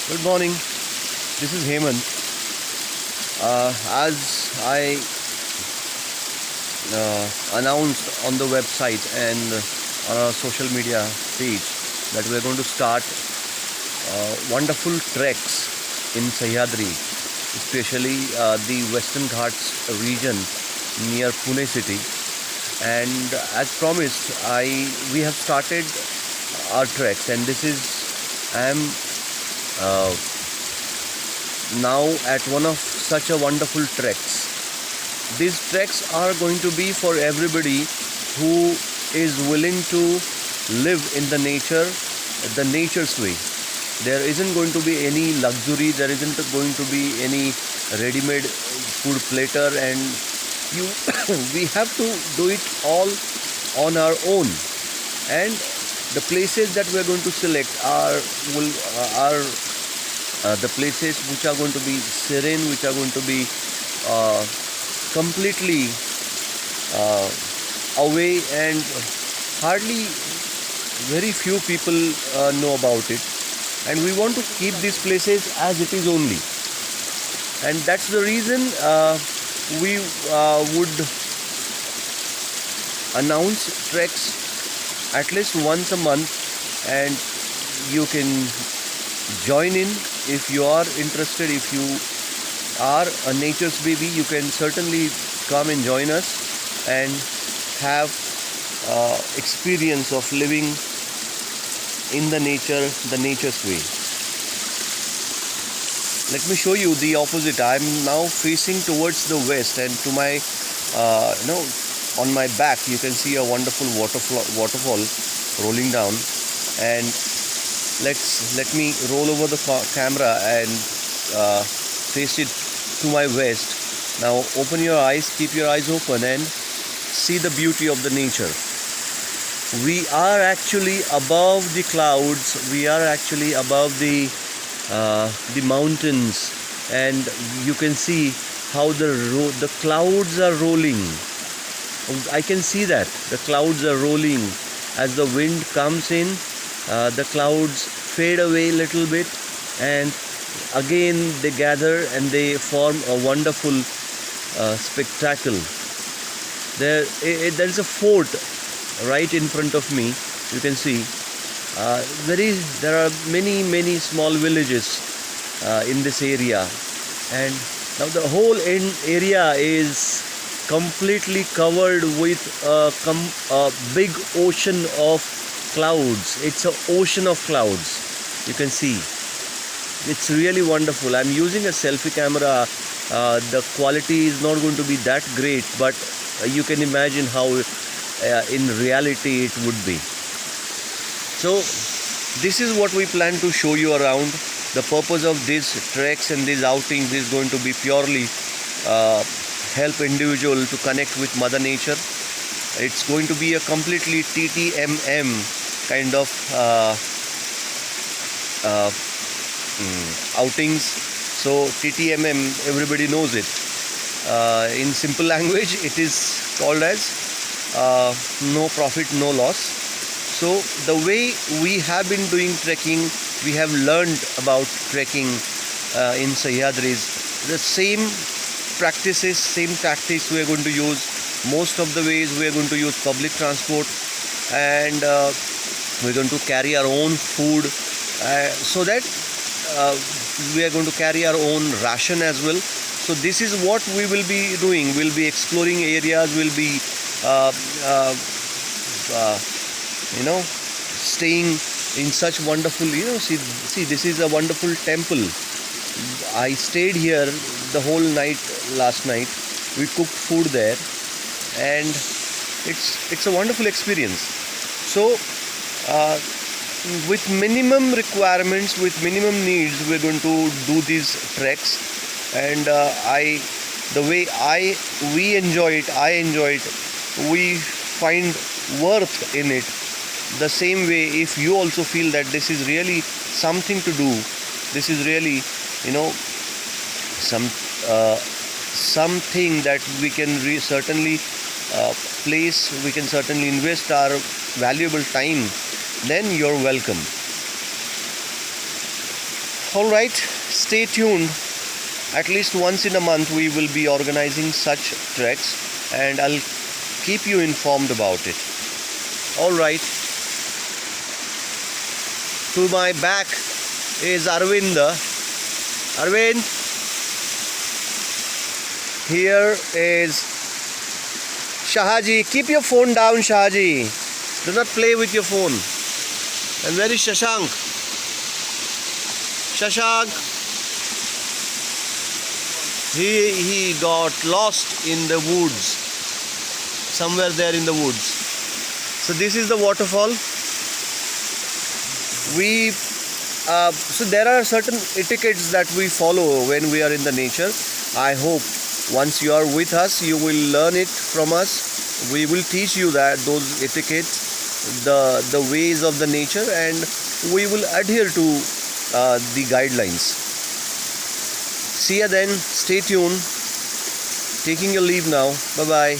Good morning. This is Hemant. As I announced on the website and on our social media page that we are going to start wonderful treks in Sahyadri, especially the Western Ghats region near Pune city. And as promised, we have started our treks, and I am uh, now at one of such a wonderful treks. These treks are going to be for everybody who is willing to live in the nature's way. There isn't going to be any luxury, there isn't going to be any ready-made food platter, and you we have to do it all on our own. And the places that we are going to select are the places which are going to be serene, which are going to be completely away, and hardly very few people know about it. And we want to keep these places as it is only. And that's the reason we would announce treks at least once a month, and you can join in if you are interested. If you are a nature's baby, you can certainly come and join us and have experience of living in the nature's way. Let me show you the opposite. I'm now facing towards the west, and to my on my back you can see a wonderful waterfall rolling down. And let me roll over the camera and face it to my west. Now open your eyes, keep your eyes open, and see the beauty of the nature. We are actually above the clouds, we are actually above the mountains, and you can see how the clouds are rolling. I can see that the clouds are rolling. As the wind comes in, the clouds fade away a little bit, and again they gather and they form a wonderful spectacle. There is a fort right in front of me. You can see there are many small villages in this area, and now the whole area is completely covered with a big ocean of clouds. It's an ocean of clouds. You can see it's really wonderful. I'm using a selfie camera. The quality is not going to be that great, but you can imagine how in reality it would be. So this is what we plan to show you around. The purpose of these treks and these outings is going to be purely help individual to connect with Mother Nature. It's going to be a completely TTMM kind of outings. So TTMM, everybody knows it. In simple language, it is called as no profit, no loss. So the way we have been doing trekking, we have learned about trekking in Sahyadri. The same practices, same tactics we are going to use. Most of the ways we are going to use public transport, and we're going to carry our own food, so that we are going to carry our own ration as well. So this is what we will be doing. We'll be exploring areas, we'll be staying in such wonderful, see this is a wonderful temple. I stayed here the whole night last night. We cooked food there, and it's a wonderful experience. So with minimum requirements, with minimum needs, we're going to do these treks. And we enjoy it, I enjoy it, we find worth in it. The same way, if you also feel that this is really something to do, this is really something that we can certainly place, we can certainly invest our valuable time, then you're welcome. All right, stay tuned. At least once in a month we will be organizing such treks, and I'll keep you informed about it. All right. To my back is Arvind. Arvind. Here is Shahaji. Keep your phone down, Shahaji. Do not play with your phone. And where is Shashank? Shashank. He got lost in the woods. Somewhere there in the woods. So this is the waterfall. So there are certain etiquettes that we follow when we are in the nature. I hope once you are with us, you will learn it from us. We will teach you those etiquettes, the ways of the nature, and we will adhere to the guidelines. See ya then. Stay tuned. Taking your leave now. Bye bye.